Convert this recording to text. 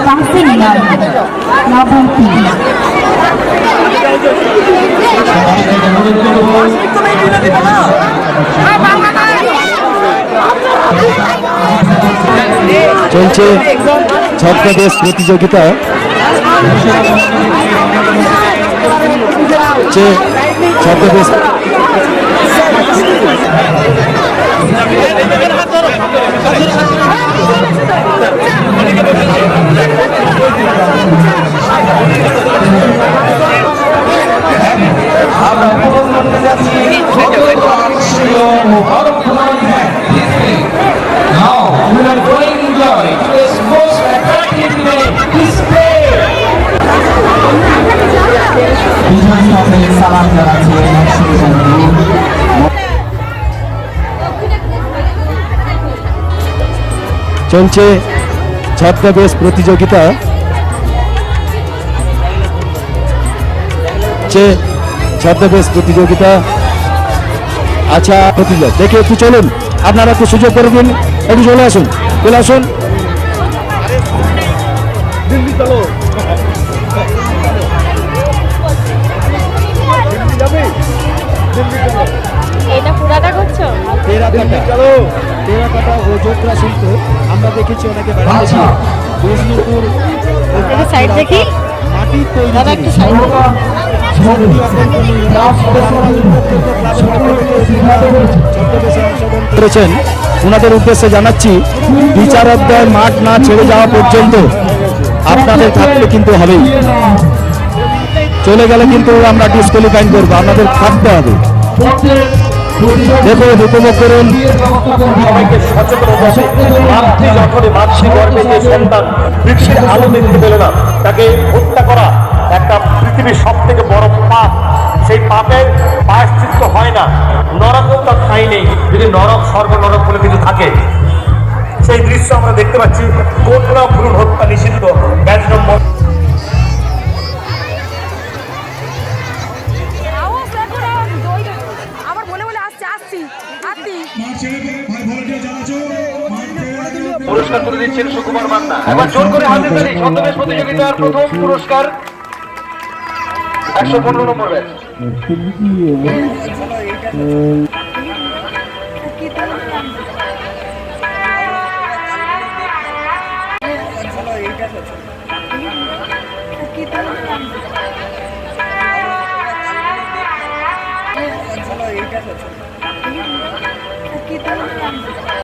Councillor নবমী চলছে ছদ্মবেশ প্রতিযোগিতা। ছদ্মবেশ সালাম জানাচ্ছি। চলছে ছদ্মবেশ প্রতিযোগিতা। ছদ্মবেশ প্রতিযোগিতা। আচ্ছা প্রতিযোগ দেখে একটু চলুন, আপনারা একটু সুযোগ করে দিন, একটু চলে আসুন, চলে আসুন। এটা পুরাটা করছো? টেরাকোটা ও জোকরা শিল্প আমরা দেখেছি অনেকে বেড়াচ্ছি। বিষ্ণুপুর সাইড দেখি মাটির তৈরি দাদা একটু সাইড করেছেন। ওনাদের উদ্দেশ্যে জানাচ্ছি, বিচারাধ্যয় মাঠ না ছেড়ে যাওয়া পর্যন্ত আপনাদের থাকতে কিন্তু হবেই। চলে গেলে কিন্তু আমরা ডিসকোয়ালিফাই করবো, আপনাদের থাকতে হবে। দেখুন, উপভোগ করুন। সবাইকে সচেতন মাতৃ যখনই মাতৃগর্ভে যে সন্তান বৃক্ষের আলো দেখতে পেল না, তাকে হত্যা করা একটা পৃথিবীর সব থেকে বড় পাপ। সেই পাপের প্রায়শ্চিত্ত হয় না, নরকেও তার ঠাঁই নেই যদি নরক স্বর্গ নরক বলে কিছু থাকে। সেই দৃশ্য আমরা দেখতে পাচ্ছি। কন্যা ভ্রূণ হত্যা নিষিদ্ধ, ব্যাচ নম্বর। পুরস্কার তুলে দিচ্ছেন সুকুমার মান্না। এবার জোর করে হাতে তালি। ছদ্মবেশ প্রতিযোগিতার প্রথম পুরস্কার 115 নম্বর ব্যাচ।